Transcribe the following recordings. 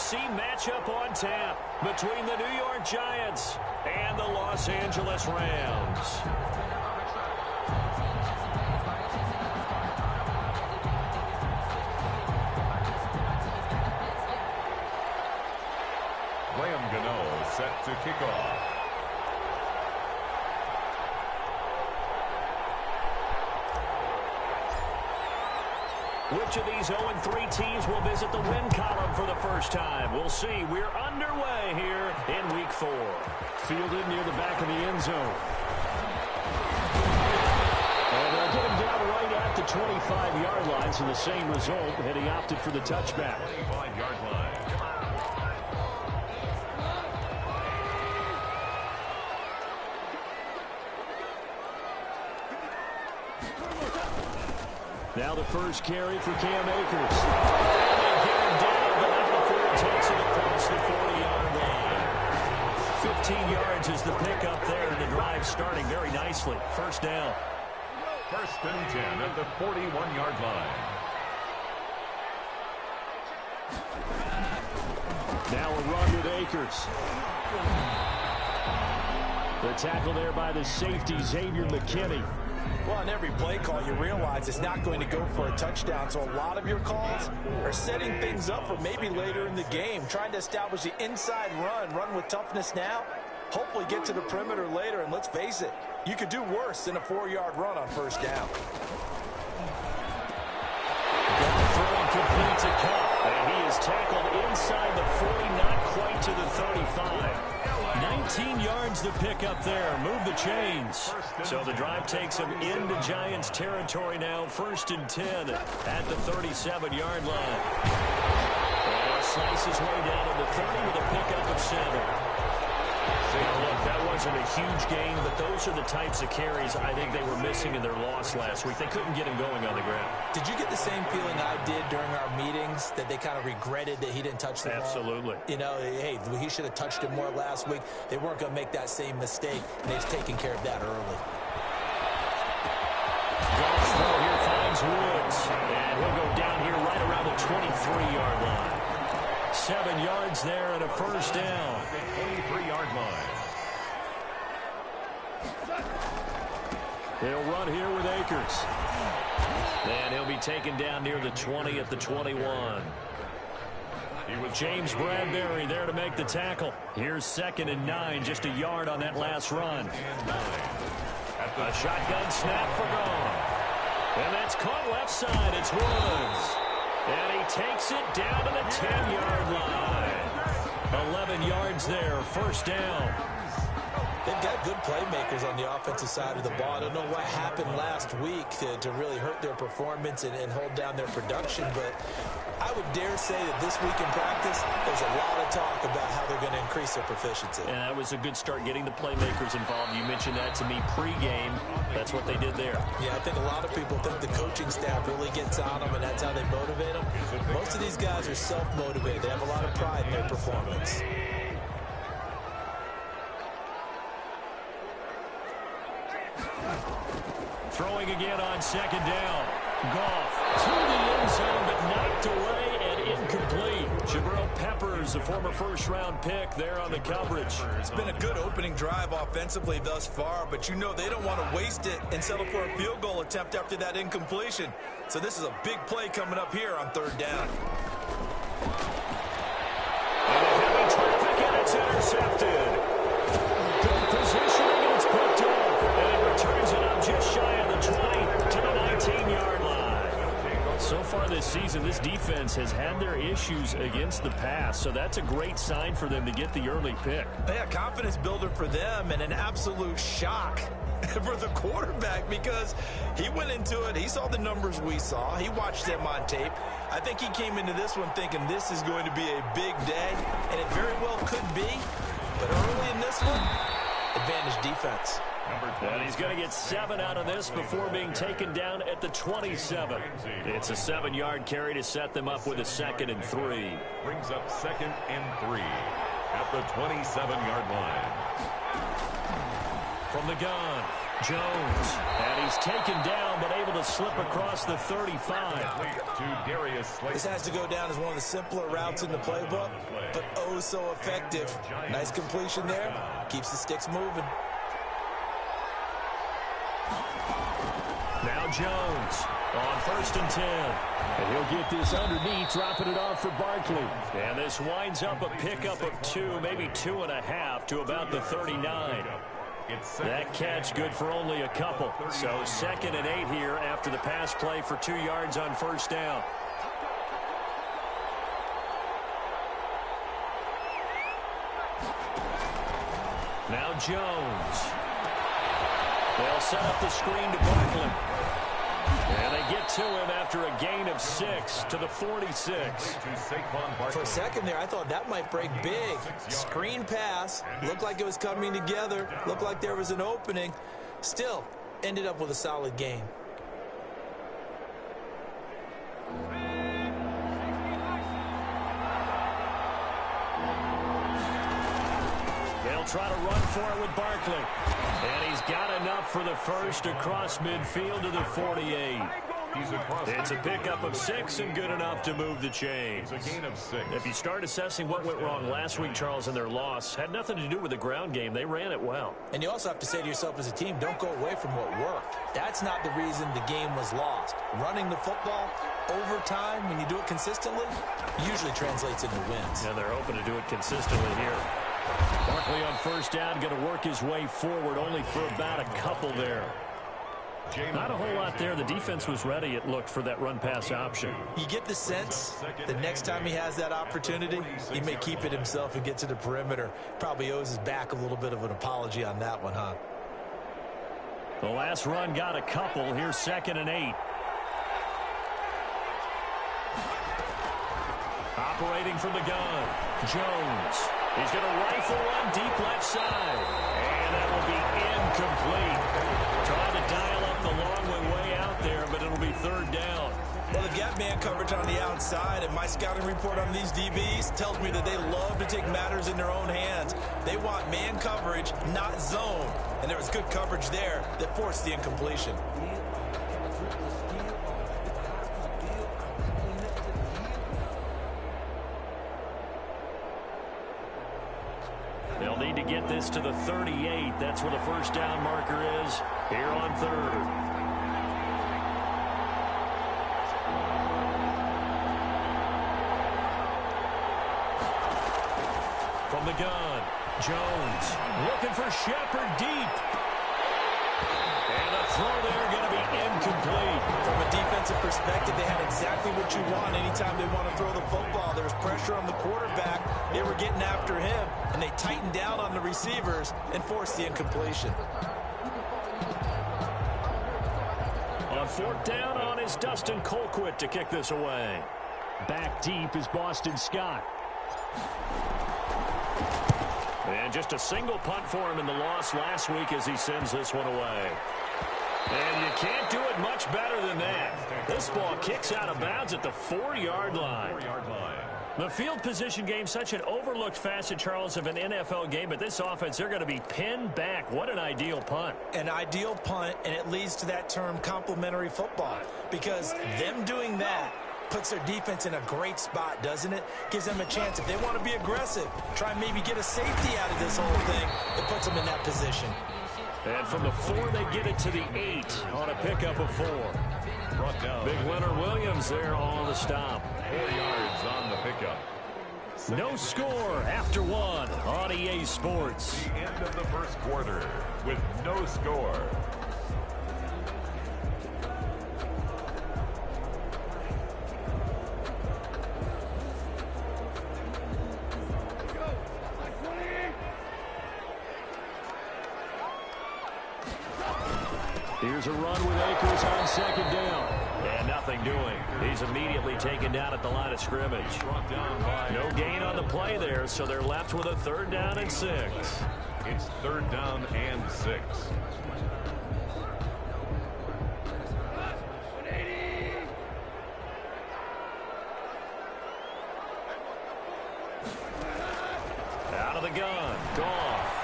AFC matchup on tap between the New York Giants and the Los Angeles Rams. Set to kick off. Which of these 0-3 teams will visit the win column for the first time? We'll see. We're underway here in Week 4. Fielded near the back of the end zone. And they'll get him down right at the 25-yard line, so the same result, and he opted for the touchback. 25-yard line. Now the first carry for Cam Akers. And they get him down, but not before it takes it across the 40-yard line. 15 yards is the pickup there, and the drive starting very nicely. First down. First and 10 at the 41-yard line. Now a run with Akers. The tackle there by the safety, Xavier McKinney. Well, on every play call, you realize it's not going to go for a touchdown. So a lot of your calls are setting things up for maybe later in the game, trying to establish the inside run with toughness now, hopefully get to the perimeter later. And let's face it, you could do worse than a 4-yard run on first down. Throwing complete to Cup, and he is tackled inside the 40, not quite to the 35. 19 yards to pick up there. Move the chains. So the drive takes him into Giants territory now. First and 10 at the 37-yard line. And slices way down to the 30 with a pickup of 7. Now, look, that wasn't a huge gain, but those are the types of carries I think they were missing in their loss last week. They couldn't get him going on the ground. Did you get the same feeling I did during our meetings, that they kind of regretted that he didn't touch the ball? Absolutely. You know, hey, he should have touched it more last week. They weren't going to make that same mistake, and they've taken care of that early. Golf throw here finds Woods, and he'll go down here right around the 23-yard line. 7 yards there and a first down. 23-yard line. They'll run here with Akers. And he'll be taken down near the 20 at the 21. James Bradbury there to make the tackle. Here's 2nd and 9, just a yard on that last run. A shotgun snap for Goff. And that's caught left side. It's Woods. And he takes it down to the 10-yard line. 11 yards there, first down. They've got good playmakers on the offensive side of the ball. I don't know what happened last week to really hurt their performance and hold down their production, but I would dare say that this week in practice, there's a lot of talk about how they're going to increase their proficiency. And that was a good start getting the playmakers involved. You mentioned that to me pregame. That's what they did there. Yeah, I think a lot of people think the coaching staff really gets on them, and that's how they motivate them. Most of these guys are self-motivated. They have a lot of pride in their performance. Throwing again on 2nd down. Goff to the end zone, but knocked away and incomplete. Jabril Peppers, a former first-round pick, there on the coverage. It's been a good opening drive offensively thus far, but you know they don't want to waste it and settle for a field goal attempt after that incompletion. So this is a big play coming up here on 3rd down. And heavy traffic, and it's intercepted. Good positioning, and it's picked off. And it returns it up just shy of the 20 to the 19-yard line. So far this season, this defense has had their issues against the pass, so that's a great sign for them to get the early pick. Yeah, confidence builder for them, and an absolute shock for the quarterback, because he went into it, he saw the numbers we saw, he watched them on tape. I think he came into this one thinking this is going to be a big day, and it very well could be, but early in this one, advantage defense. And he's going to get 7 out of this before being taken down at the 27. It's a 7-yard carry to set them up with a 2nd and 3. Brings up 2nd and 3 at the 27-yard line. From the gun, Jones. And he's taken down, but able to slip across the 35. This has to go down as one of the simpler routes in the playbook, but oh so effective. Nice completion there. Keeps the sticks moving. Now Jones on 1st and 10. And he'll get this underneath, dropping it off for Barkley. And this winds up a pickup of 2, maybe 2.5 to about the 39. That catch good for only a couple. So 2nd and 8 here after the pass play for 2 yards on 1st down. Now Jones. They'll set up the screen to Barkley. And they get to him after a gain of 6 to the 46. For a second there, I thought that might break big. Screen pass. Looked like it was coming together. Looked like there was an opening. Still, ended up with a solid gain. They'll try to run for it with Barkley. And he's got enough for the first across midfield to the 48. It's a pickup of 6 and good enough to move the chains. If you start assessing what went wrong last week, Charles, in their loss, had nothing to do with the ground game. They ran it well. And you also have to say to yourself as a team, don't go away from what worked. That's not the reason the game was lost. Running the football over time, when you do it consistently, usually translates into wins. And they're open to do it consistently here. Barkley on 1st down, going to work his way forward, only for about a couple there. Not a whole lot there. The defense was ready, it looked, for that run-pass option. You get the sense that next time he has that opportunity, he may keep it himself and get to the perimeter. Probably owes his back a little bit of an apology on that one, huh? The last run got a couple. Here's 2nd and 8. Operating from the gun, Jones. He's going to rifle one deep left side. And that will be incomplete. Trying to dial up the long way out there, but it'll be 3rd down. Well, they've got man coverage on the outside, and my scouting report on these DBs tells me that they love to take matters in their own hands. They want man coverage, not zone. And there was good coverage there that forced the incompletion. They'll need to get this to the 38. That's where the 1st down marker is here on 3rd. From the gun, Jones looking for Shepard deep. And the throw there going to be incomplete. From a defensive perspective, they had exactly what you want anytime they want to throw the football. There was pressure on the quarterback. They were getting after him, and they tightened down on the receivers and forced the incompletion. On 4th down on is Dustin Colquitt to kick this away. Back deep is Boston Scott. And just a single punt for him in the loss last week as he sends this one away. And you can't do it much better than that. This ball kicks out of bounds at the 4-yard line. The field position game, such an overlooked facet, Charles, of an NFL game. But this offense, they're going to be pinned back. What an ideal punt. An ideal punt, and it leads to that term complementary football. Because them doing that puts their defense in a great spot, doesn't it? Gives them a chance. If they want to be aggressive, try and maybe get a safety out of this whole thing, it puts them in that position. And from the 4, they get it to the 8 on a pickup of 4. Big Leonard Williams there on the stop. 4 yards on the pickup. No score after 1 on EA Sports. The end of the first quarter with no score. Here's a run with Akers on 2nd down. And nothing doing. He's immediately taken down at the line of scrimmage. No gain on the play there, so they're left with a 3rd down and 6. It's 3rd down and 6. Out of the gun. Goff.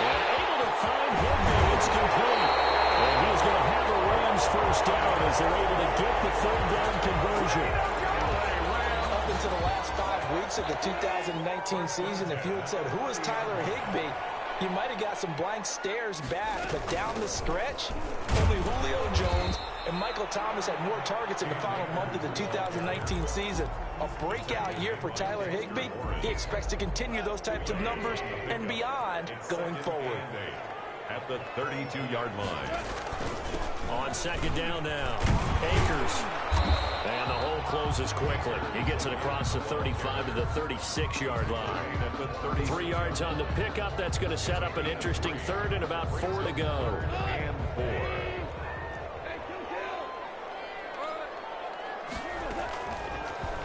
And able to find Higby incomplete. And he's going to have a Rams first down as they're able to get the third down conversion. Up into the last 5 weeks of the 2019 season, if you had said, who is Tyler Higbee, you might have got some blank stares back, but down the stretch, only Julio Jones and Michael Thomas had more targets in the final month of the 2019 season. A breakout year for Tyler Higbee. He expects to continue those types of numbers and beyond going forward. At the 32-yard line. On second down now, Akers. And the hole closes quickly. He gets it across the 35 to the 36-yard line. 3 yards on the pickup. That's going to set up an interesting third and about 4 to go. And 4.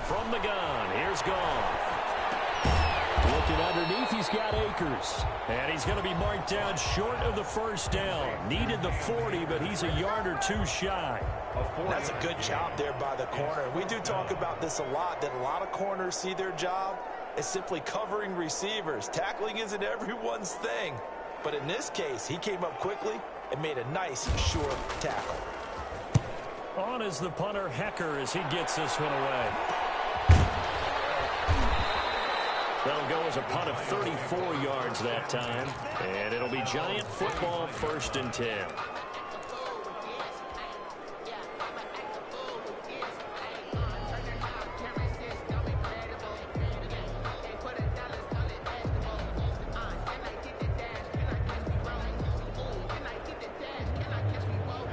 From the gun, here's Goff. Looking underneath, he's got Akers. And he's going to be marked down short of the first down. Needed the 40, but he's a yard or two shy. That's a good job there by the corner. We do talk about this a lot, that a lot of corners see their job as simply covering receivers. Tackling isn't everyone's thing. But in this case, he came up quickly and made a nice, short tackle. On is the punter, Hecker, as he gets this one away. That'll go as a punt of 34 yards that time. And it'll be Giant football, 1st and 10.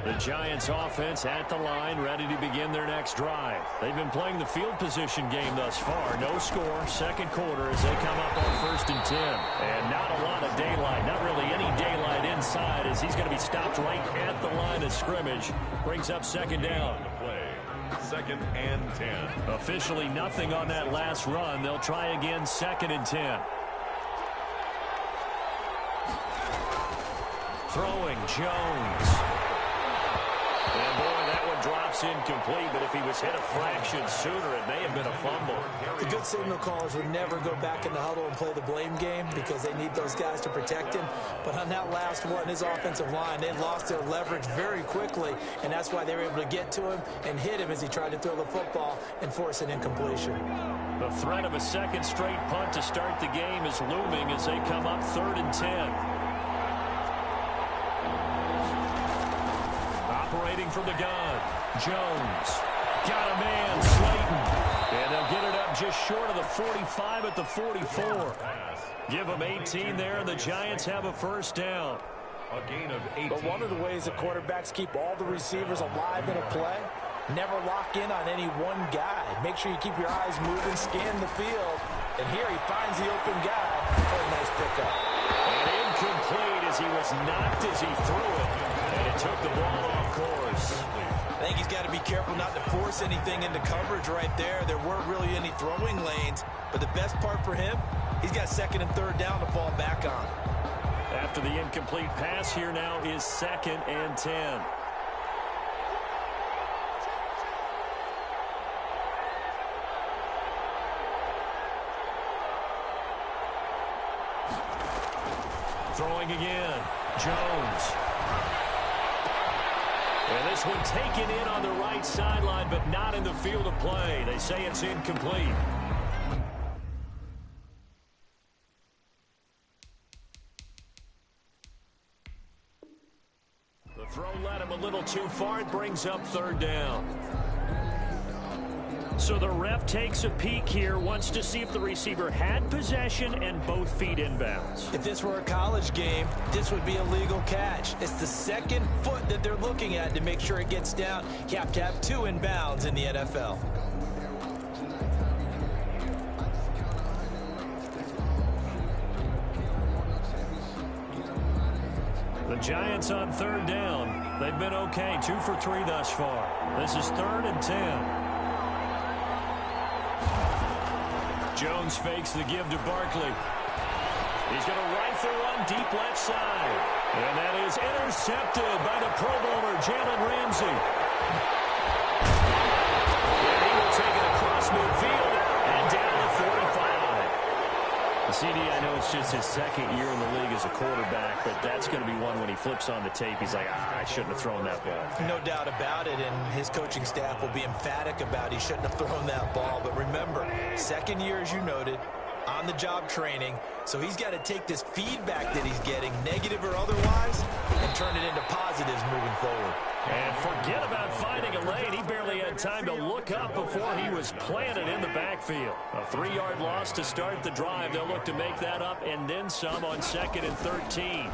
The Giants offense at the line, ready to begin their next drive. They've been playing the field position game thus far. No score, second quarter as they come up on 1st and 10. And not a lot of daylight, not really any daylight inside as he's going to be stopped right at the line of scrimmage. Brings up second down. Play. 2nd and 10. Officially nothing on that last run. They'll try again, 2nd and 10. Throwing, Jones. And boy, that one drops incomplete, but if he was hit a fraction sooner, it may have been a fumble. The good signal callers would never go back in the huddle and play the blame game because they need those guys to protect him. But on that last one, his offensive line, they lost their leverage very quickly, and that's why they were able to get to him and hit him as he tried to throw the football and force an incompletion. The threat of a second straight punt to start the game is looming as they come up 3rd and 10. Operating from the gun, Jones. Got a man, Slayton. And they'll get it up just short of the 45 at the 44. Give them 18 there, and the Giants have a first down. A gain of 18. But one of the ways that quarterbacks keep all the receivers alive in a play, never lock in on any one guy. Make sure you keep your eyes moving, scan the field. And here he finds the open guy for a nice pickup. And incomplete as he was knocked as he threw it. And it took the ball off course. I think he's got to be careful not to force anything into coverage right there. There weren't really any throwing lanes. But the best part for him, he's got 2nd and 3rd down to fall back on. After the incomplete pass, here now is 2nd and 10. Throwing again, Jones. And this one taken in on the right sideline, but not in the field of play. They say it's incomplete. The throw led him a little too far. It brings up 3rd down. So the ref takes a peek here, wants to see if the receiver had possession and both feet inbounds. If this were a college game, this would be a legal catch. It's the 2nd foot that they're looking at to make sure it gets down. You have to have 2 inbounds in the NFL. The Giants on 3rd down. They've been okay, 2 for 3 thus far. This is 3rd and 10. Jones fakes the give to Barkley. He's going to rifle one deep left side. And that is intercepted by the Pro Bowler, Jalen Ramsey. And he will take it across midfield and down to 45. CD, I know it's just his second year in the league as a quarterback, but that's going to be one when he flips on the tape. He's like, I shouldn't have thrown that ball. No doubt about it, and his coaching staff will be emphatic about he shouldn't have thrown that ball. But remember, second year, as you noted, on-the-job training, so he's got to take this feedback that he's getting, negative or otherwise, and turn it into positives moving forward. And forget about finding a lane. He barely had time to look up before he was planted in the backfield. A 3-yard loss to start the drive. They'll look to make that up and then some on 2nd and 13. And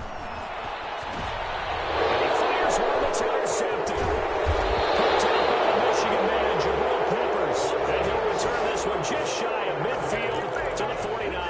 he fires one that's intercepted. Picked up by the Michigan man, Jabril Peppers. And he'll return this one just shy of midfield to the 49.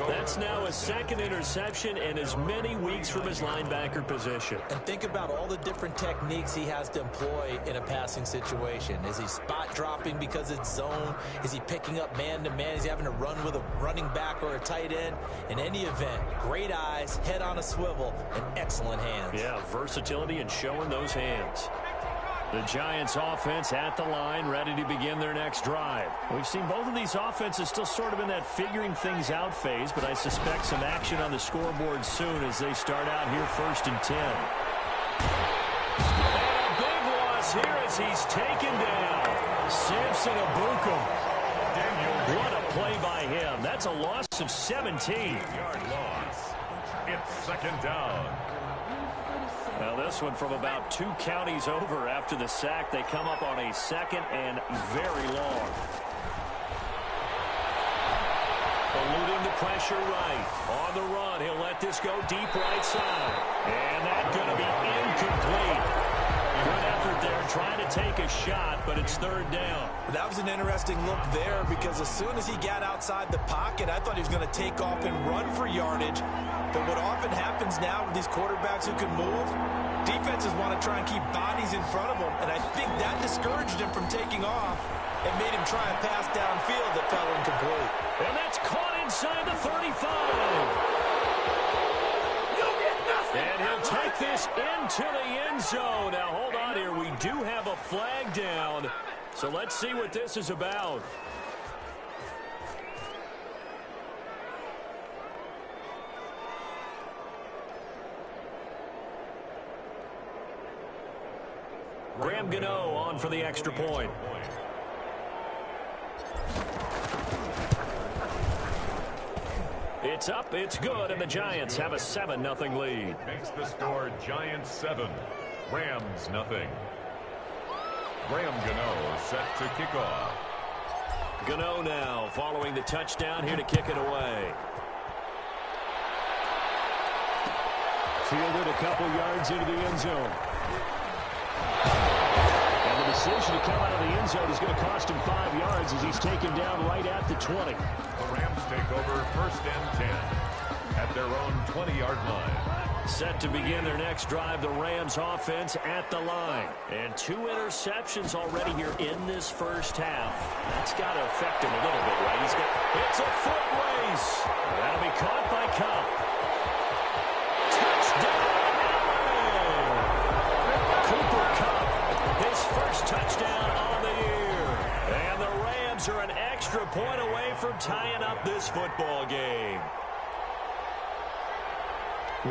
That's now a 2nd interception and as many weeks from his linebacker position. And think about all the different techniques he has to employ in a passing situation. Is he spot dropping because it's zone? Is he picking up man-to-man? Is he having to run with a running back or a tight end? In any event, great eyes, head on a swivel, and excellent hands. Yeah, versatility and showing those hands. The Giants offense at the line, ready to begin their next drive. We've seen both of these offenses still sort of in that figuring things out phase, but I suspect some action on the scoreboard soon as they start out here 1st and 10. And a big loss here as he's taken down. Samson Abukum. What a play by him. That's a loss of 17. 8-yard loss. It's 2nd down. Now this one from about 2 counties over after the sack. They come up on a 2nd and very long. Eluding the pressure right. On the run, he'll let this go deep right side. And that's going to be incomplete. Good effort there, trying to take a shot, but it's 3rd down. That was an interesting look there because as soon as he got outside the pocket, I thought he was going to take off and run for yardage. But what often happens now with these quarterbacks who can move, defenses want to try and keep bodies in front of them, and I think that discouraged him from taking off and made him try a pass downfield that fell incomplete. And that's caught inside the 35. And he'll take this into the end zone. Now, hold on here. We do have a flag down. So let's see what this is about. Graham Gano on for the extra point. It's up, it's good, and the Giants have a 7-0 lead. Makes the score Giants 7, Rams 0. Graham Gano set to kick off. Gano now following the touchdown here to kick it away. Fielded a couple yards into the end zone. And the decision to come out of the end zone is going to cost him 5 yards as he's taken down right at the 20. The Rams take over 1st and 10 at their own 20-yard line. Set to begin their next drive, the Rams offense at the line. And 2 interceptions already here in this first half. That's got to affect him a little bit, right? It's a foot race. That'll be caught by Cup. Touchdown! Cooper Cup, his first touchdown on the year. And the Rams are an extra point away from tying up this football game.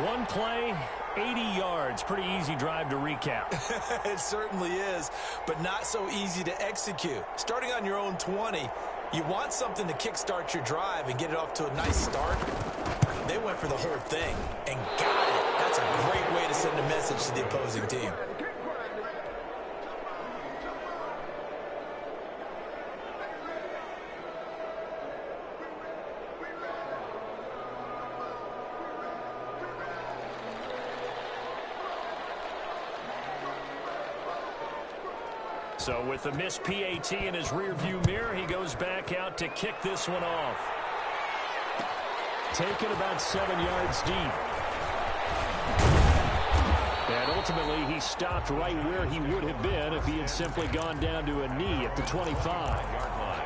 One play, 80 yards. Pretty easy drive to recap. It certainly is, but not so easy to execute. Starting on your own 20, you want something to kickstart your drive and get it off to a nice start. They went for the whole thing and got it. That's a great way to send a message to the opposing team. So with the missed PAT in his rearview mirror, he goes back out to kick this one off. Taken about 7 yards deep. And ultimately, he stopped right where he would have been if he had simply gone down to a knee at the 25-yard line.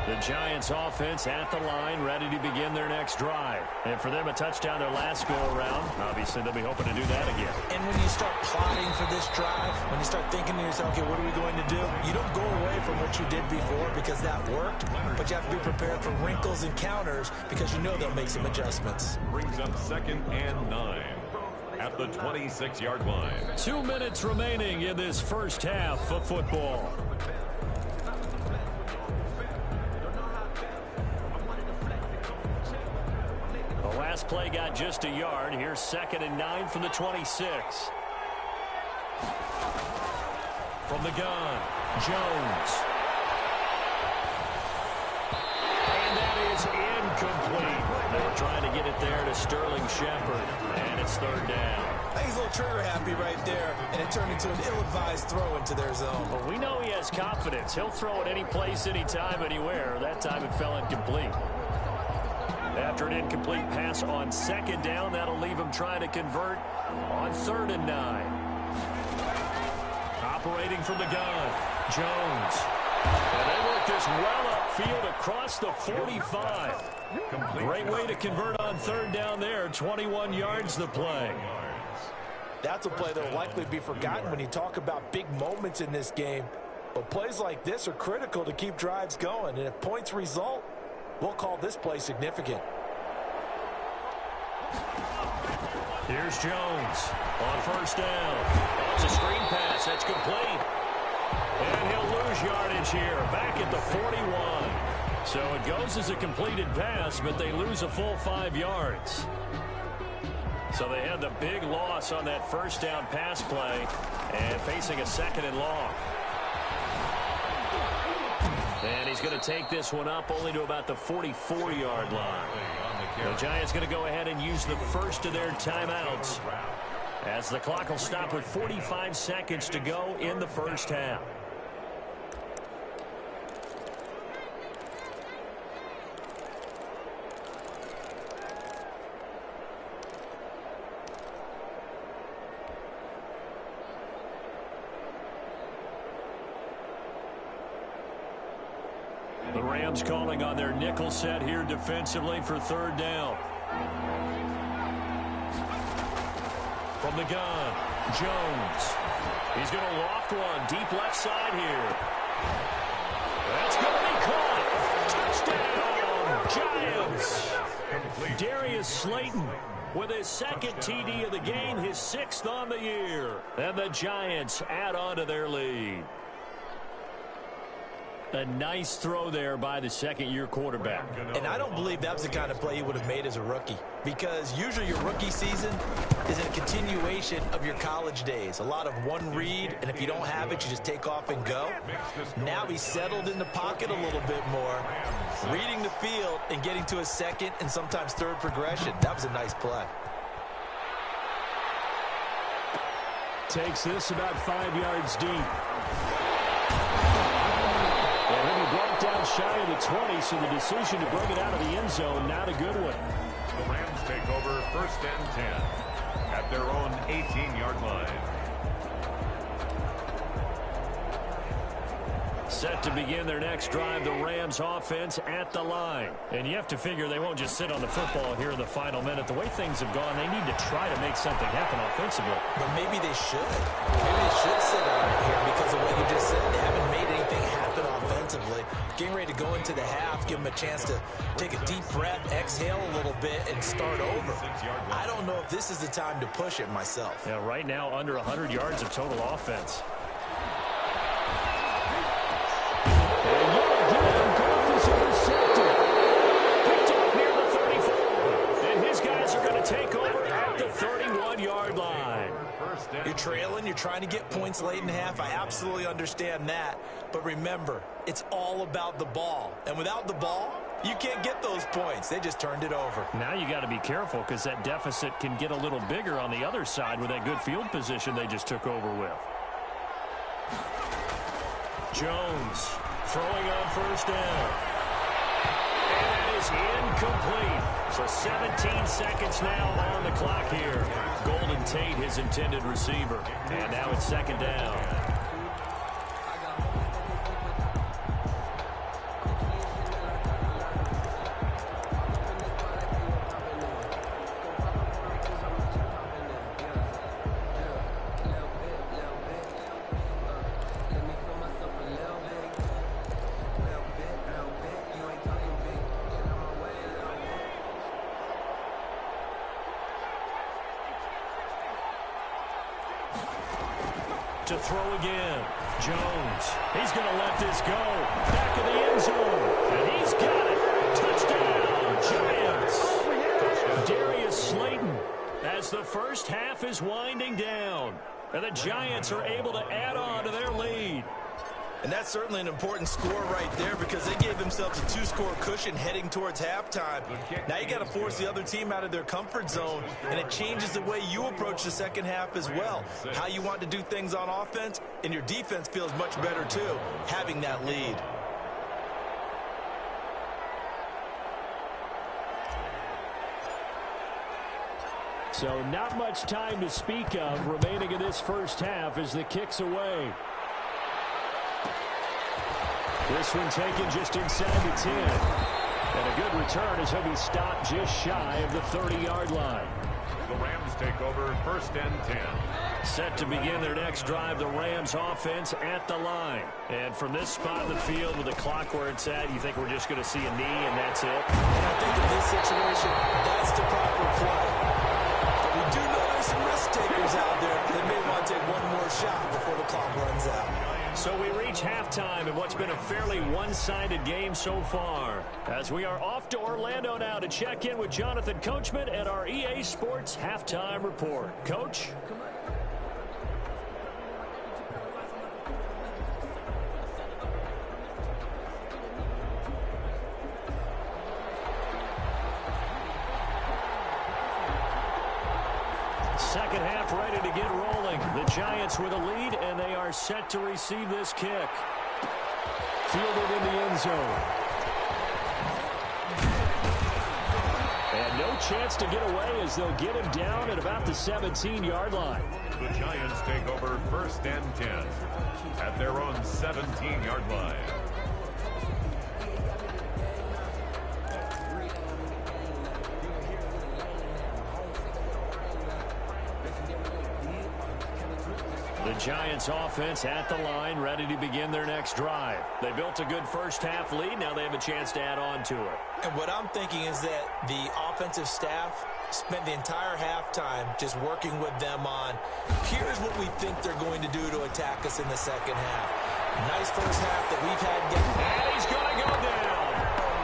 The The Giants offense at the line, ready to begin their next drive. And for them, a touchdown their last go-around. Obviously, they'll be hoping to do that again. And when you start plotting for this drive, when you start thinking to yourself, okay, what are we going to do? You don't go away from what you did before because that worked, but you have to be prepared for wrinkles and counters because you know they'll make some adjustments. Brings up 2nd and 9 at the 26-yard line. 2 minutes remaining in this first half of football. The last play got just a yard. Here's 2nd and 9 from the 26. From the gun, Jones. And that is incomplete. They were trying to get it there to Sterling Shepard, and it's 3rd down. I think he's a little trigger happy right there, and it turned into an ill-advised throw into their zone. But we know he has confidence. He'll throw it any place, anytime, anywhere. That time it fell incomplete. After an incomplete pass on 2nd down, that'll leave him trying to convert on 3rd and 9. Operating from the gun, Jones. And they work this well upfield across the 45. Great way to convert on 3rd down there. 21 yards the play. That's a play that will likely be forgotten when you talk about big moments in this game. But plays like this are critical to keep drives going. And if points result, we'll call this play significant. Here's Jones on 1st down. It's a screen pass. That's complete. And he'll lose yardage here. Back at the 41. So it goes as a completed pass, but they lose a full 5 yards. So they had the big loss on that 1st down pass play and facing a 2nd and long. And he's going to take this one up only to about the 44-yard line. The Giants going to go ahead and use the first of their timeouts as the clock will stop with 45 seconds to go in the first half. The Rams calling on their nickel set here defensively for 3rd down. From the gun, Jones. He's going to loft one deep left side here. That's going to be caught. Touchdown, Giants. Darius Slayton with his 2nd TD of the game, his 6th on the year. And the Giants add on to their lead. A nice throw there by the 2nd-year quarterback. And I don't believe that was the kind of play he would have made as a rookie, because usually your rookie season is a continuation of your college days. A lot of one read, and if you don't have it, you just take off and go. Now he's settled in the pocket a little bit more, reading the field and getting to a 2nd and sometimes 3rd progression. That was a nice play. Takes this about 5 yards deep. And he'll be brought down shy of the 20, so the decision to bring it out of the end zone, not a good one. The Rams take over 1st and 10 at their own 18-yard line. Set to begin their next drive, the Rams offense at the line. And you have to figure they won't just sit on the football here in the final minute. The way things have gone, they need to try to make something happen offensively. But maybe they should. Maybe they should sit on it here because of what you just said. They haven't made anything happen offensively. Getting ready to go into the half, give them a chance to take a deep breath, exhale a little bit, and start over. I don't know if this is the time to push it myself. Yeah, right now under 100 yards of total offense. Take over at the 31-yard line. You're trailing. You're trying to get points late in the half. I absolutely understand that. But remember, it's all about the ball. And without the ball, you can't get those points. They just turned it over. Now you got to be careful because that deficit can get a little bigger on the other side with that good field position they just took over with. Jones throwing on 1st down. And that is incomplete. So 17 seconds now on the clock here. Golden Tate, his intended receiver. And now it's 2nd down. To throw again. Jones. He's going to let this go. Back of the end zone. And he's got it. Touchdown, Giants. Darius Slayton as the first half is winding down. And the Giants are able to add on to their lead. And that's certainly an important score right there because they gave themselves a two-score cushion heading towards halftime. Now you got to force the other team out of their comfort zone, and it changes the way you approach the second half as well. How you want to do things on offense, and your defense feels much better too, having that lead. So not much time to speak of remaining in this first half as the kick's away. This one taken just inside the 10. And a good return as he'll be stopped just shy of the 30-yard line. The Rams take over first and 10. Set to begin their next drive, the Rams offense at the line. And from this spot in the field with the clock where it's at, you think we're just going to see a knee and that's it? And I think in this situation, that's the proper play. But we do know there's some risk takers out there that may want to take one more shot before the clock runs out. So we reach halftime in what's been a fairly one-sided game so far. As we are off to Orlando now to check in with Jonathan Coachman at our EA Sports Halftime Report. Coach? Second half ready to get rolling. The Giants with a lead, and they are set to receive this kick. Fielded in the end zone. And no chance to get away as they'll get him down at about the 17-yard line. The Giants take over first and 10 at their own 17-yard line. The Giants offense at the line, ready to begin their next drive. They built a good first half lead. Now they have a chance to add on to it. And what I'm thinking is that the offensive staff spent the entire halftime just working with them on, here's what we think they're going to do to attack us in the second half. Nice first half that we've had. And he's going to go down.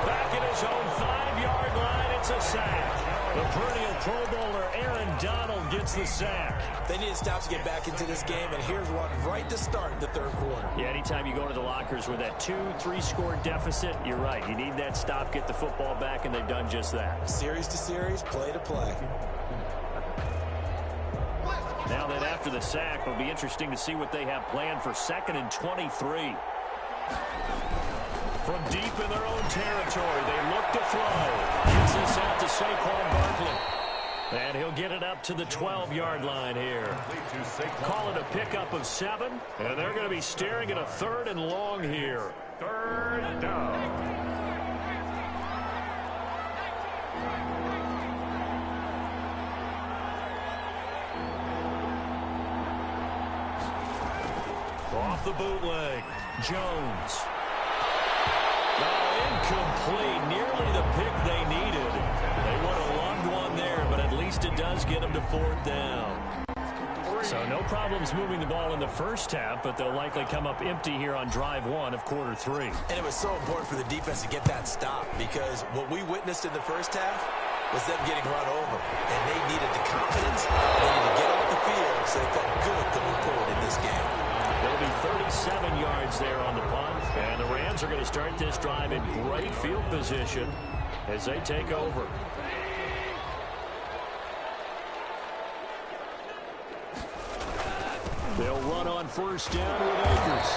Back at his own 5-yard line, it's a sack. The perennial Pro Bowler Aaron Donald gets the sack. They need to stop to get back into this game, and here's one right to start the third quarter. Yeah, anytime you go to the lockers with that 2-3 score deficit, you're right. You need that stop, get the football back, and they've done just that. Series to series, play to play. Now then, after the sack, it'll be interesting to see what they have planned for 2nd and 23. From deep in their own territory, they look to throw. Gets this out to Saquon Barkley. And he'll get it up to the 12-yard line here. Call it a pickup of 7. And they're going to be staring at a 3rd and long here. Third down. Off the bootleg. Jones. Oh, incomplete. Nearly the pick they needed. They would have loved one there, but at least it does get them to 4th down. So no problems moving the ball in the first half, but they'll likely come up empty here on drive 1 of quarter 3. And it was so important for the defense to get that stop because what we witnessed in the first half was them getting run over. And they needed the confidence. They needed to get off the field so they felt good to move forward in this game. There'll be 37 yards there on the punt. And the Rams are going to start this drive in great field position as they take over. They'll run on first down with Akers.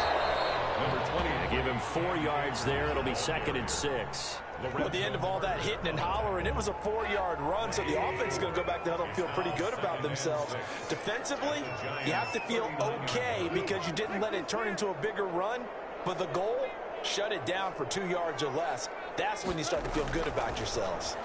Number 20. They give him 4 yards there. It'll be 2nd and 6. At the end of all that hitting and hollering, it was a 4-yard run, so the offense is going to go back to huddle and feel pretty good about themselves. Defensively, you have to feel okay because you didn't let it turn into a bigger run, but the goal, shut it down for 2 yards or less. That's when you start to feel good about yourselves.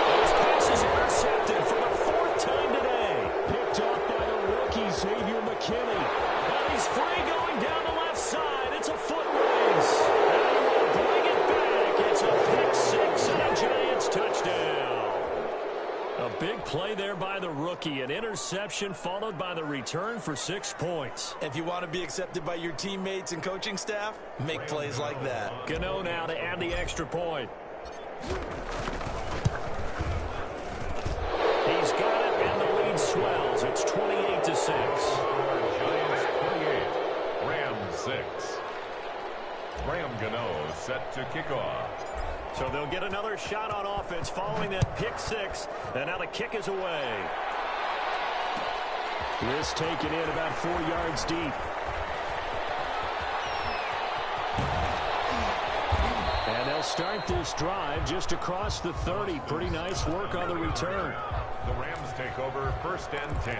Those passes intercepted for the 4th time today. Picked off by the rookie, Xavier McKinney. And he's free going down the left side. It's a foot race. Bring it back. It's a pick 6 and a Giants touchdown. A Big play there by the rookie. An interception followed by the return for 6 points. If you want to be accepted by your teammates and coaching staff, make plays like that. Gano now to add the extra point. He's got it, and the lead swells. It's 28-6. Giants 28, Rams 6. Graham Gano set to kick off. So they'll get another shot on offense following that pick six. And now the kick is away. This taken in about 4 yards deep. And they'll start this drive just across the 30. Pretty nice work on the return. The Rams take over 1st and 10.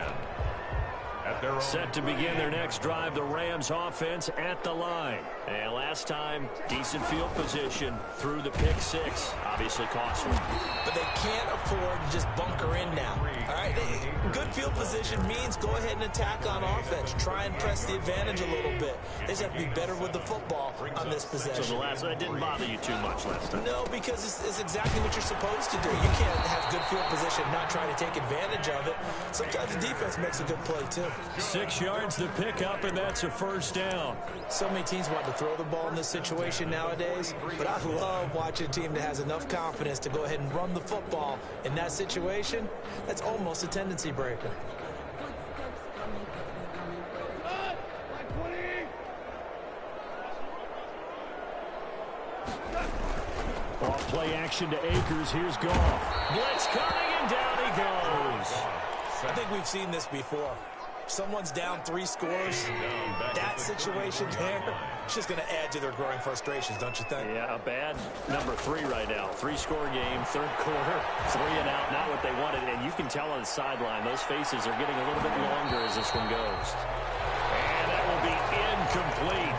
At their own. Set to begin their next drive, the Rams offense at the line. And last time, decent field position through the pick six. Obviously costly. But they can't afford to just bunker in now. All right, good field position means go ahead and attack on offense. Try and press the advantage a little bit. They just have to be better with the football on this possession. So the last one didn't bother you too much last time. No, because it's exactly what you're supposed to do. You can't have good field position and not try to take advantage of it. Sometimes the defense makes a good play, too. 6 yards to pick up, and that's a first down. So many teams want to throw the ball in this situation nowadays, but I love watching a team that has enough confidence to go ahead and run the football. In that situation, that's almost a tendency breaker. Off play action to Akers. Here's Goff. Blitz coming, and down he goes. I think we've seen this before. Someone's down 3 scores. That situation there, it's just going to add to their growing frustrations, don't you think? Yeah, a bad number 3 right now. 3-score game, 3rd quarter, 3 and out, not what they wanted. And you can tell on the sideline, those faces are getting a little bit longer as this one goes. And that will be incomplete.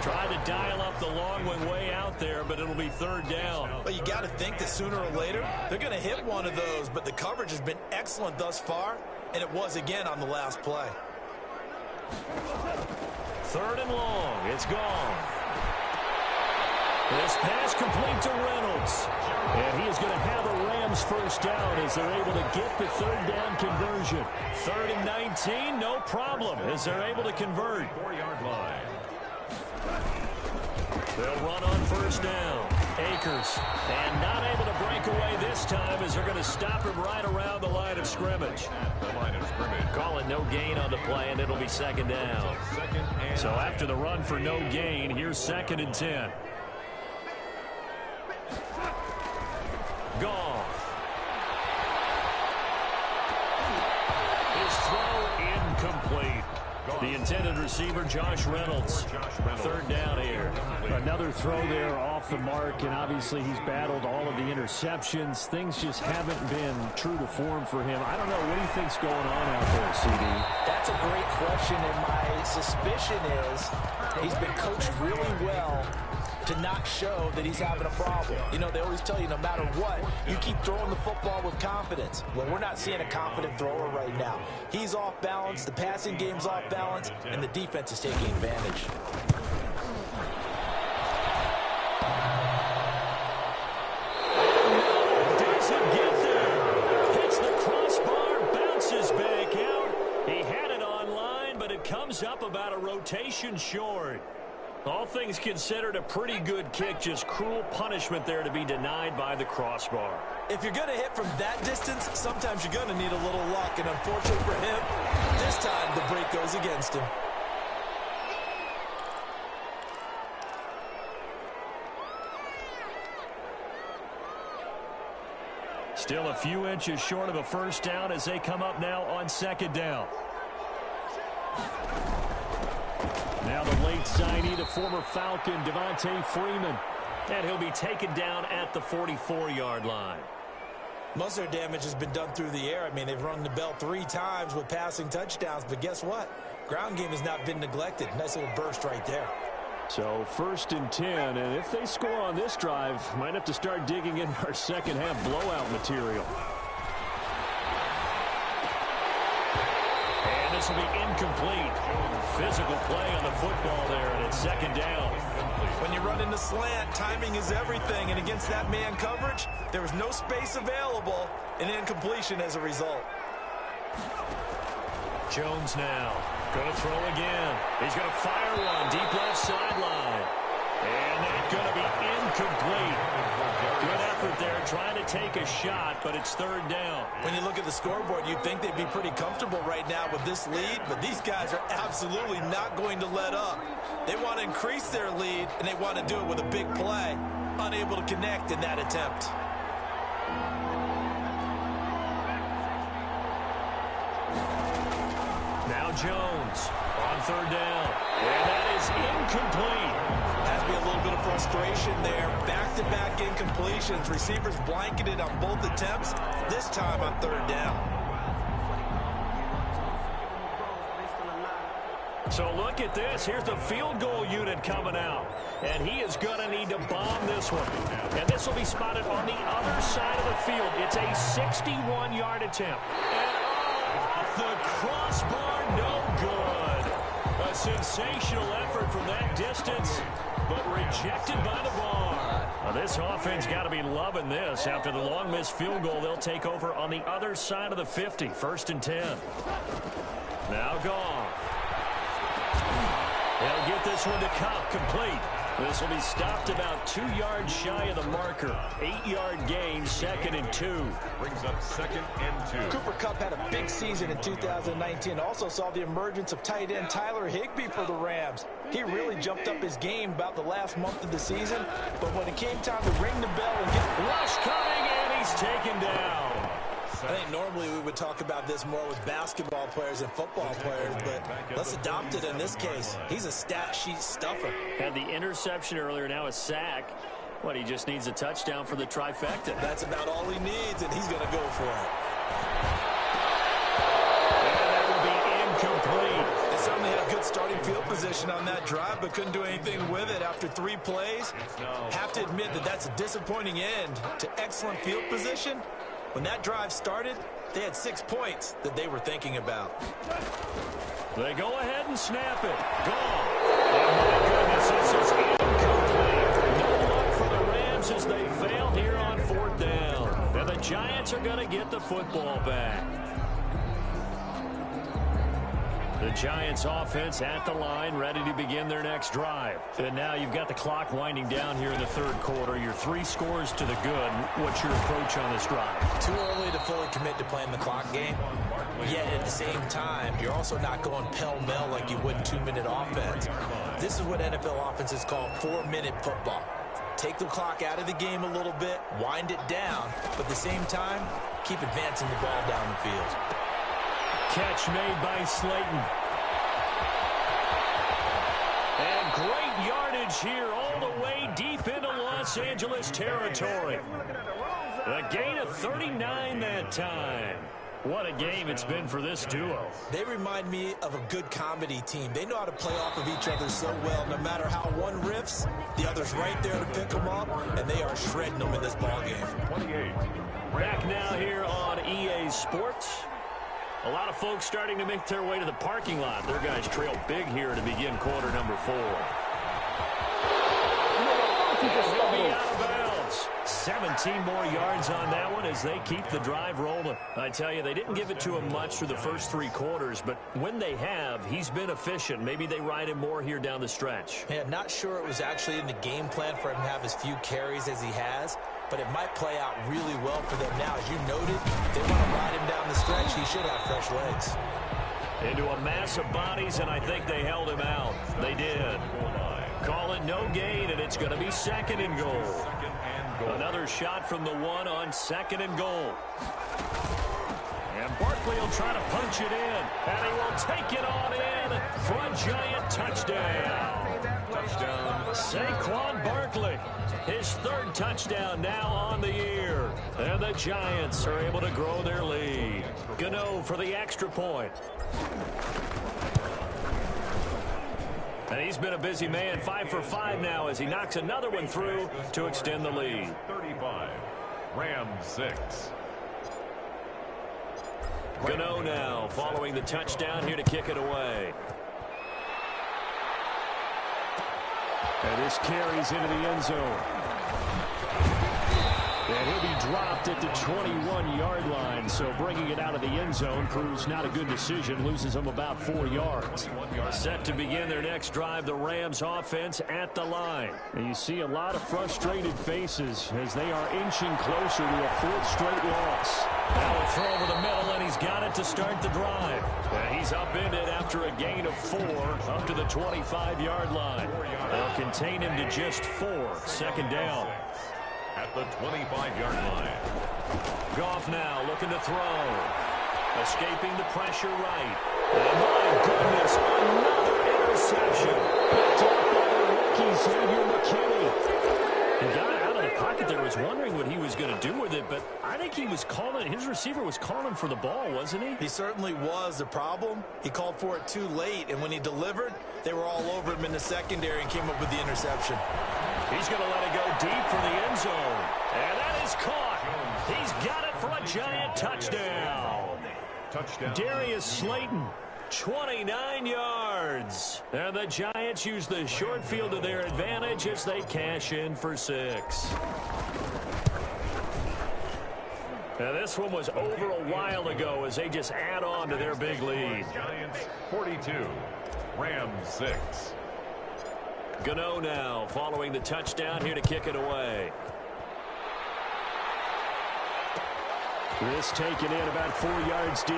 Tried to dial up the long one way out there, but it'll be 3rd down. But you got to think that sooner or later, they're going to hit one of those. But the coverage has been excellent thus far, and it was again on the last play. 3rd and long. It's gone. This pass complete to Reynolds. And he is going to have a Rams first down as they're able to get the 3rd down conversion. 3rd and 19, no problem as they're able to convert. 4-yard line. They'll run on first down. Akers. And not able to break away this time as they're going to stop him right around the line of scrimmage. The line of scrimmage. Call it no gain on the play, and it'll be 2nd down. So after the run for no gain, here's 2nd and 10. Goff. His throw incomplete. The intended receiver, Josh Reynolds. 3rd down here. Another throw there off the mark, and obviously he's battled all of the interceptions. Things just haven't been true to form for him. I don't know. What do you think's going on out there, CD? That's a great question, and my suspicion is he's been coached really well to not show that he's having a problem. You know, they always tell you no matter what, you keep throwing the football with confidence. Well, we're not seeing a confident thrower right now. He's off balance, the passing game's off balance, and the defense is taking advantage. Doesn't get there. Hits the crossbar, bounces back out. He had it online, but it comes up about a rotation short. All things considered, a pretty good kick, just cruel punishment there to be denied by the crossbar. If you're going to hit from that distance, sometimes you're going to need a little luck, and unfortunately for him, this time the break goes against him. Still a few inches short of a first down as they come up now on 2nd down. Now the late signee, the former Falcon, Devontae Freeman. And he'll be taken down at the 44-yard line. Most of their damage has been done through the air. I mean, they've rung the bell 3 times with passing touchdowns, but guess what? Ground game has not been neglected. Nice little burst right there. So 1st and 10, and if they score on this drive, might have to start digging in our second half blowout material. And the this will be incomplete. Physical play on the football there, and it's second down. When you run into slant, timing is everything, and against that man coverage, there was no space available, and incompletion as a result. Jones now going to throw again. He's going to fire one deep left sideline. And that's going to be incomplete. Good effort there trying to take a shot, but it's third down. When you look at the scoreboard, you'd think they'd be pretty comfortable right now with this lead, but these guys are absolutely not going to let up. They want to increase their lead, and they want to do it with a big play. Unable to connect in that attempt. Now Jones on third down. And that is incomplete. Has to be a little bit of frustration there. Back-to-back incompletions. Receivers blanketed on both attempts, this time on third down. So look at this. Here's the field goal unit coming out. And he is going to need to bomb this one. And this will be spotted on the other side of the field. It's a 61-yard attempt. And off the crossbar, no good. A sensational effort from that distance, but rejected by the bar. Now this offense got to be loving this. After the long missed field goal, they'll take over on the other side of the 50. 1st and 10. Now Goff. They'll get this one to Cup, complete. This will be stopped about 2 yards shy of the marker. 8-yard gain, 2nd and 2. Brings up 2nd and 2. Cooper Kupp had a big season in 2019. Also saw the emergence of tight end Tyler Higbee for the Rams. He really jumped up his game about the last month of the season. But when it came time to ring the bell and get rush coming, and he's taken down. I think normally we would talk about this more with basketball players and football players, but let's adopt it in this case. He's a stat sheet stuffer. Had the interception earlier, now a sack. What, he just needs a touchdown for the trifecta. That's about all he needs, and he's going to go for it. And that will be incomplete. They certainly had good starting field position on that drive, but couldn't do anything with it after 3 plays. Have to admit that that's a disappointing end to excellent field position. When that drive started, they had 6 points that they were thinking about. They go ahead and snap it. Gone. And my goodness, this is incomplete. No luck for the Rams as they fail here on 4th down. And the Giants are going to get the football back. The Giants offense at the line, ready to begin their next drive. And now you've got the clock winding down here in the 3rd quarter. Your 3 scores to the good. What's your approach on this drive? Too early to fully commit to playing the clock game. Yet at the same time, you're also not going pell-mell like you would in 2-minute offense. This is what NFL offenses call 4-minute football. Take the clock out of the game a little bit, wind it down, but at the same time, keep advancing the ball down the field. Catch made by Slayton. And great yardage here all the way deep into Los Angeles territory. A gain of 39 that time. What a game it's been for this duo. They remind me of a good comedy team. They know how to play off of each other so well. No matter how one riffs, the other's right there to pick them up, and they are shredding them in this ballgame. Back now here on EA Sports. A lot of folks starting to make their way to the parking lot. Their guys trail big here to begin quarter number 4. He'll be out of bounds. 17 more yards on that one as they keep the drive rolling. I tell you, they didn't give it to him much through the first 3 quarters, but when they have, he's been efficient. Maybe they ride him more here down the stretch. Yeah, not sure it was actually in the game plan for him to have as few carries as he has, but it might play out really well for them now. As you noted, if they want to ride him down the stretch, he should have fresh legs. Into a mass of bodies, and I think they held him out. They did. Call it no gain, and it's going to be 2nd and goal. Another shot from the 1 on 2nd and goal. And Barkley will try to punch it in, and he will take it on in for a Giant touchdown. Saquon Barkley, his 3rd touchdown now on the year. And the Giants are able to grow their lead. Gano for the extra point. And he's been a busy man, 5 for 5 now as he knocks another one through to extend the lead. 35, Rams 6. Gano now following the touchdown here to kick it away. And this carries into the end zone. And he'll be dropped at the 21-yard line. So bringing it out of the end zone proves not a good decision. Loses them about 4 yards. Set to begin their next drive, the Rams offense at the line. And you see a lot of frustrated faces as they are inching closer to a 4th straight loss. Now a throw over the middle, and he's got it to start the drive. And he's upended after a gain of 4 up to the 25-yard line. They'll contain him to just 4. 2nd down. At the 25-yard line. Goff now looking to throw. Escaping the pressure right. And my goodness, another interception. Picked up by the rookie, Xavier McKinney. He got out of the pocket there, was wondering what he was going to do with it, but I think he was calling, his receiver was calling for the ball, wasn't he? He certainly was. The problem, he called for it too late, and when he delivered, they were all over him in the secondary and came up with the interception. He's going to let it go deep for the end zone. And that is caught. He's got it for a giant touchdown. Darius Slayton, 29 yards. And the Giants use the short field to their advantage as they cash in for 6. Now this one was over a while ago as they just add on to their big lead. Giants 42, Rams 6. Gano now following the touchdown here to kick it away. This taken in about 4 yards deep.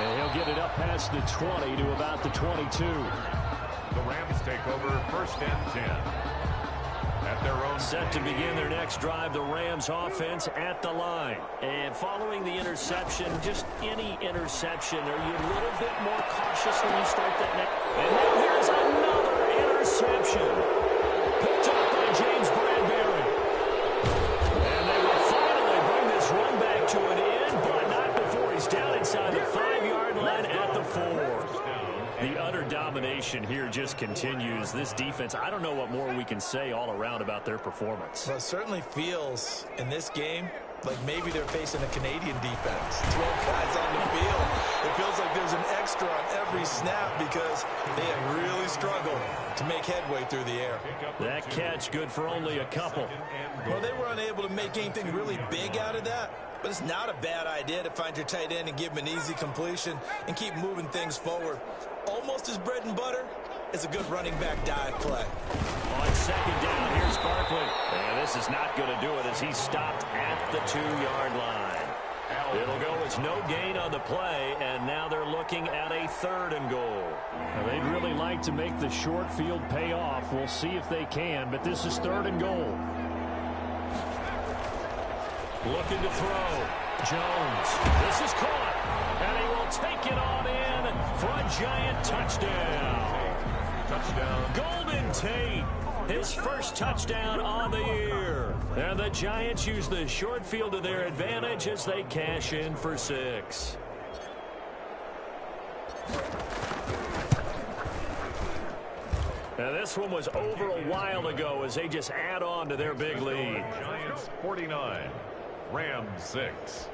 And he'll get it up past the 20 to about the 22. The Rams take over 1st and 10. At their own Set to begin their next drive, the Rams offense at the line. And following the interception, just any interception, are you a little bit more cautious when you start that next? And now here's another interception. Picked up by James Bradbury. And they will finally bring this run back to an end, but not before he's down inside the 5-yard line at the 4. The utter domination here just continues. This defense, I don't know what more we can say all around about their performance. Well, it certainly feels in this game like maybe they're facing a Canadian defense. 12 guys on the field. It feels like there's an extra on every snap because they have really struggled to make headway through the air. That catch good for only a couple. Well, they were unable to make anything really big out of that. But it's not a bad idea to find your tight end and give him an easy completion and keep moving things forward. Almost his bread and butter is a good running back dive play. On 2nd down, here's Barkley. And this is not going to do it as he's stopped at the 2-yard line. It'll go as no gain on the play, and now they're looking at a 3rd and goal. Now, they'd really like to make the short field pay off. We'll see if they can, but this is 3rd and goal. Looking to throw. Jones. This is caught. And he will take it on in for a giant touchdown. Golden Tate. His first touchdown on the year. And the Giants use the short field to their advantage as they cash in for 6. Now this one was over a while ago as they just add on to their big lead. Giants 49, Rams 6.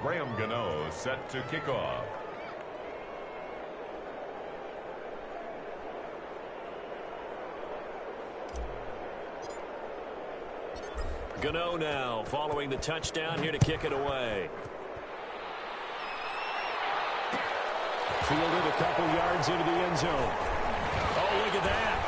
Graham Gano set to kick off. Gano now following the touchdown here to kick it away. Fielded a couple yards into the end zone. Oh, look at that.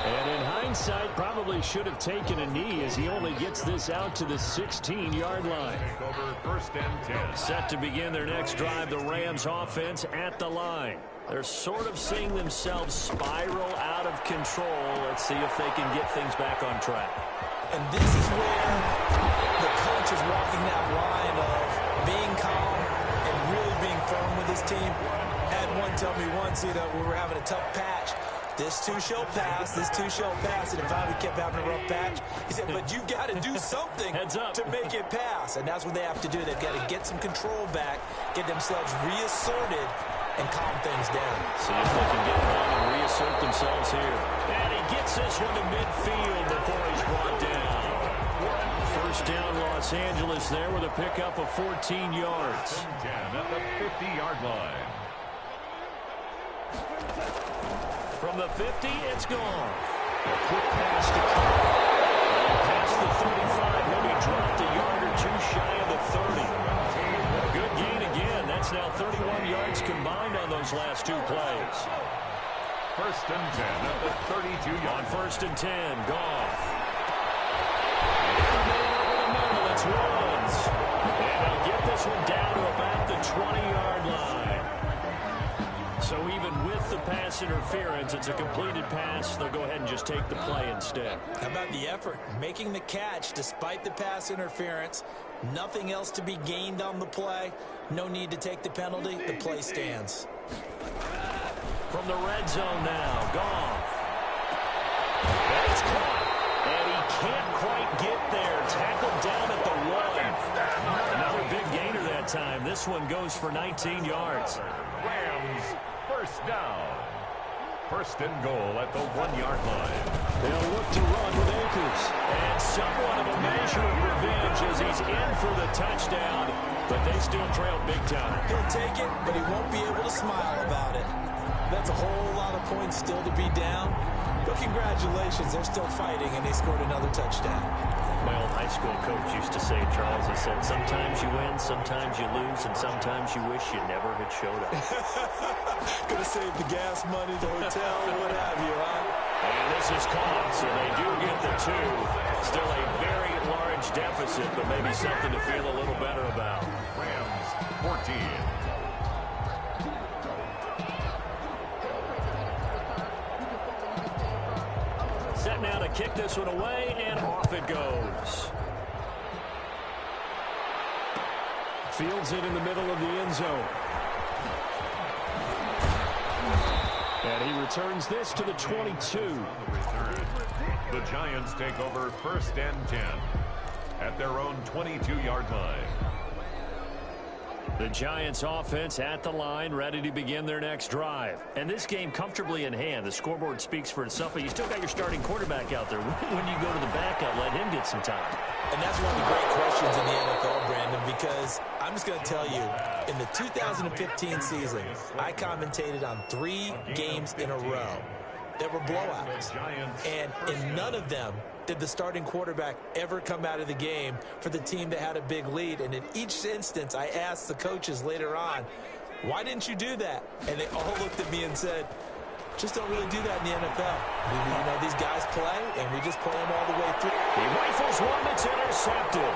And in hindsight, probably should have taken a knee as he only gets this out to the 16-yard line. Over 1st and 10. Set to begin their next drive, the Rams offense at the line. They're sort of seeing themselves spiral out of control. Let's see if they can get things back on track. And this is where the coach is walking that line of being calm and really being firm with his team. Had one tell me once, we were having a tough patch. This too shall pass, this too shall pass. And if I kept having a rough patch, he said, but you got to do something to make it pass. And that's what they have to do. They've got to get some control back, get themselves reasserted, and calm things down. See if they can get one and reassert themselves here. And he gets this one to midfield before he's brought down. 1st Los Angeles there with a pickup of 14 yards. 10 at the 50-yard line. From the 50, it's gone. A quick pass to Cobb. Past the 35, he'll be dropped a yard or two shy of the 30. A good gain again. That's now 31 yards combined on those last two plays. First and 10 at the 32-yard. On first and 10, Goff. And over the middle, it's Woods. And they'll get this one down to about the 20-yard line. So even with the pass interference, it's a completed pass. They'll go ahead and just take the play instead. How about the effort? Making the catch despite the pass interference. Nothing else to be gained on the play. No need to take the penalty. The play stands. From the red zone now, Goff. That's caught. And he can't quite get there. Tackled down at the 1. Another big gainer that time. This one goes for 19 yards. Rams, first down. First and goal at the 1-yard line. They'll look to run with Akers. And somewhat of a measure of revenge as he's in for the touchdown. But they still trail big time. He'll take it, but he won't be able to smile about it. That's a whole lot of points still to be down. But congratulations, they're still fighting, and they scored another touchdown. My old high school coach used to say, Charles, he said, sometimes you win, sometimes you lose, and sometimes you wish you never had showed up. Gonna save the gas money, the hotel, what have you, huh? And this is caught, so they do get the 2. Still a very large deficit, but maybe something to feel a little better about. Rams, 14. Set now to kick this one away, and off it goes. Fields it in the middle of the end zone. And he returns this to the 22. The Giants take over first and 10 at their own 22-yard line. The Giants offense at the line, ready to begin their next drive. And this game comfortably in hand. The scoreboard speaks for itself, but you still got your starting quarterback out there. When you go to the backup, let him get some time. And that's one of the great questions in the NFL, Brandon, because I'm just going to tell you, in the 2015 season, I commentated on 3 games in a row that were blowouts. And in none of them did the starting quarterback ever come out of the game for the team that had a big lead. And in each instance, I asked the coaches later on, why didn't you do that? And they all looked at me and said, just don't really do that in the NFL. You know, these guys play, and we just play them all the way through. He rifles one that's intercepted.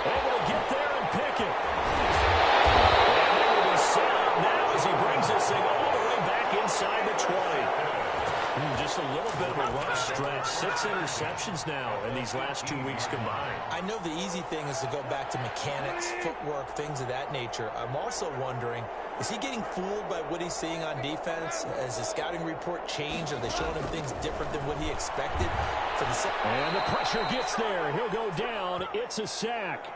Able to get there and pick it. And they will be set up now as he brings this thing all the way back inside the 20. Just a little bit of a rough stretch. 6 interceptions now in these last 2 weeks combined. I know the easy thing is to go back to mechanics, footwork, things of that nature. I'm also wondering, is he getting fooled by what he's seeing on defense? Has the scouting report changed? Are they showing him things different than what he expected? And the pressure gets there. He'll go down. It's a sack.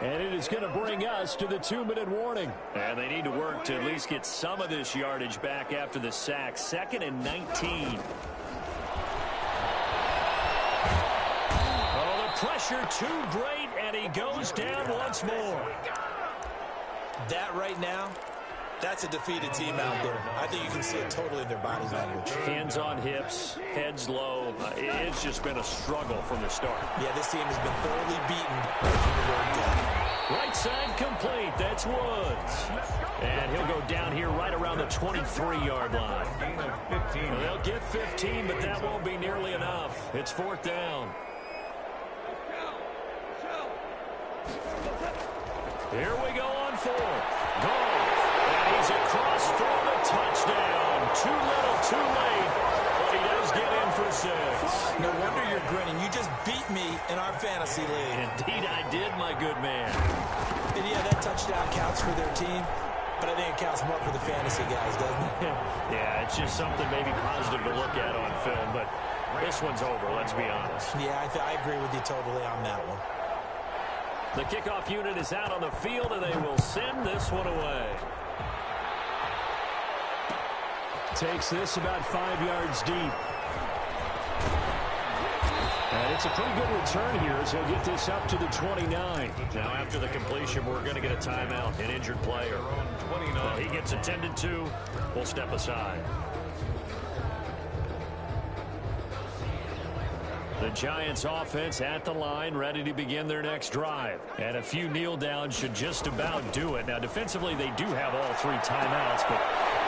And it is going to bring us to the 2-minute warning. And they need to work to at least get some of this yardage back after the sack. 2nd and 19. Oh, the pressure too great, and he goes down once more. That right now, that's a defeated team out there. I think you can see it totally in their body language. Hands on hips, heads low. It's just been a struggle from the start. Yeah, this team has been thoroughly beaten from the word go. Right side complete. That's Woods. And he'll go down here right around the 23-yard line. Gain of 15. Well, they'll get 15, but that won't be nearly enough. It's 4th down. Here we go on 4th. Goal. And he's across for the touchdown. Too little, too late. But he does get in for 6. No wonder you're grinning. You just beat me in our fantasy league. Indeed I did, my good man. And yeah, that touchdown counts for their team, but I think it counts more for the fantasy guys, doesn't it? Yeah, it's just something maybe positive to look at on film, but this one's over, let's be honest. Yeah, I agree with you totally on that one. The kickoff unit is out on the field, and they will send this one away. Takes this about 5 yards deep. And it's a pretty good return here as he'll get this up to the 29. Now after the completion, we're going to get a timeout, an injured player. Well, he gets attended to. We'll step aside. The Giants offense at the line, ready to begin their next drive. And a few kneel downs should just about do it. Now, defensively, they do have all 3 timeouts, but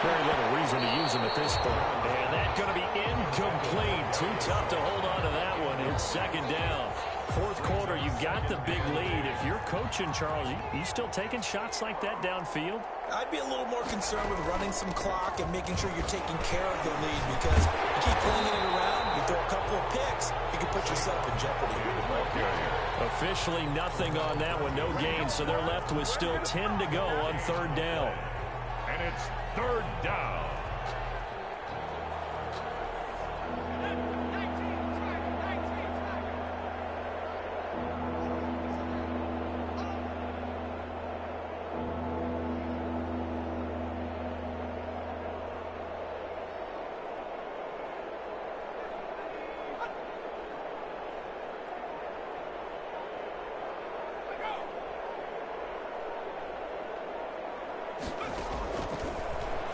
very little reason to use them at this point. And that's going to be incomplete. Too tough to hold on to that one. It's second down. Fourth quarter, you've got the big lead. If you're coaching, Charles, you still taking shots like that downfield? I'd be a little more concerned with running some clock and making sure you're taking care of the lead, because you keep flinging it around, you throw a couple of picks, you can put yourself in jeopardy. Officially nothing on that one, no gain, so they're left with still 10 to go on third down. And it's third down.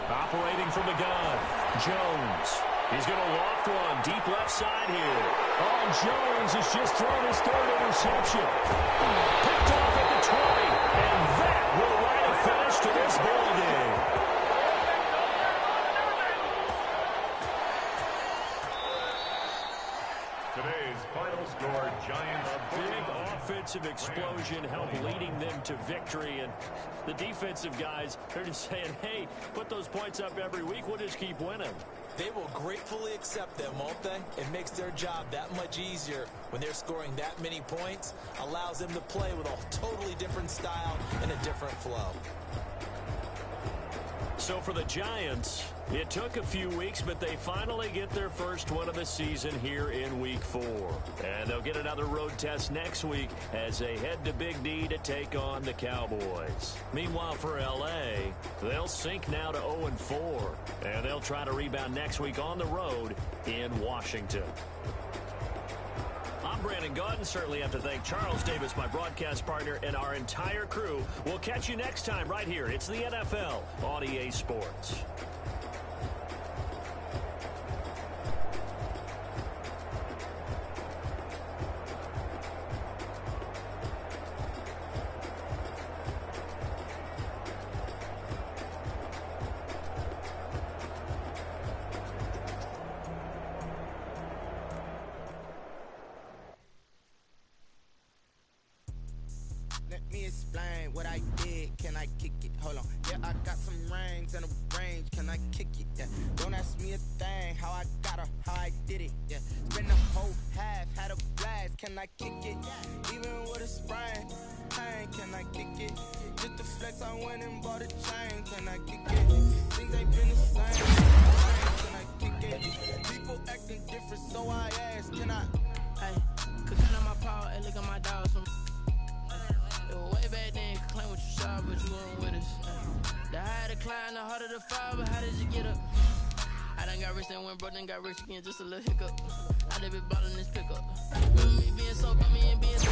Operating from the gun, Jones. He's going to loft one deep left side here. Oh, Jones has just thrown his 3rd interception. Picked off at the 20, and that will write a finish to this ball game. Today's final score, Giants. A big offensive explosion helped leading them to victory, and the defensive guys, they're just saying, hey, put those points up every week, we'll just keep winning. They will gratefully accept them, won't they? It makes their job that much easier when they're scoring that many points. Allows them to play with a totally different style and a different flow. So for the Giants, it took a few weeks, but they finally get their first win of the season here in Week 4. And they'll get another road test next week as they head to Big D to take on the Cowboys. Meanwhile, for L.A., they'll sink now to 0-4, and they'll try to rebound next week on the road in Washington. I'm Brandon Gaudin. Certainly have to thank Charles Davis, my broadcast partner, and our entire crew. We'll catch you next time right here. It's the NFL on EA Sports. What I did, can I kick it? Hold on. Yeah, I got some rings and a range. Can I kick it? Yeah. Don't ask me a thing. How I got her, how I did it. Yeah. Spend the whole half, had a blast. Can I kick it? Even with a sprain, pain. Can I kick it? Just the flex, I went and bought a chain. Can I kick it? Things ain't been the same. Can I kick it? People acting different, so I asked, can I? Hey, could count on my power and look at my dogs from. Way back then, could claim what you saw, but you weren't with us. The higher the climb, the harder the fall, but how did you get up? I done got rich and went broke, then got rich again, just a little hiccup. I done been ballin' this pickup. Remember me being so bummy and being so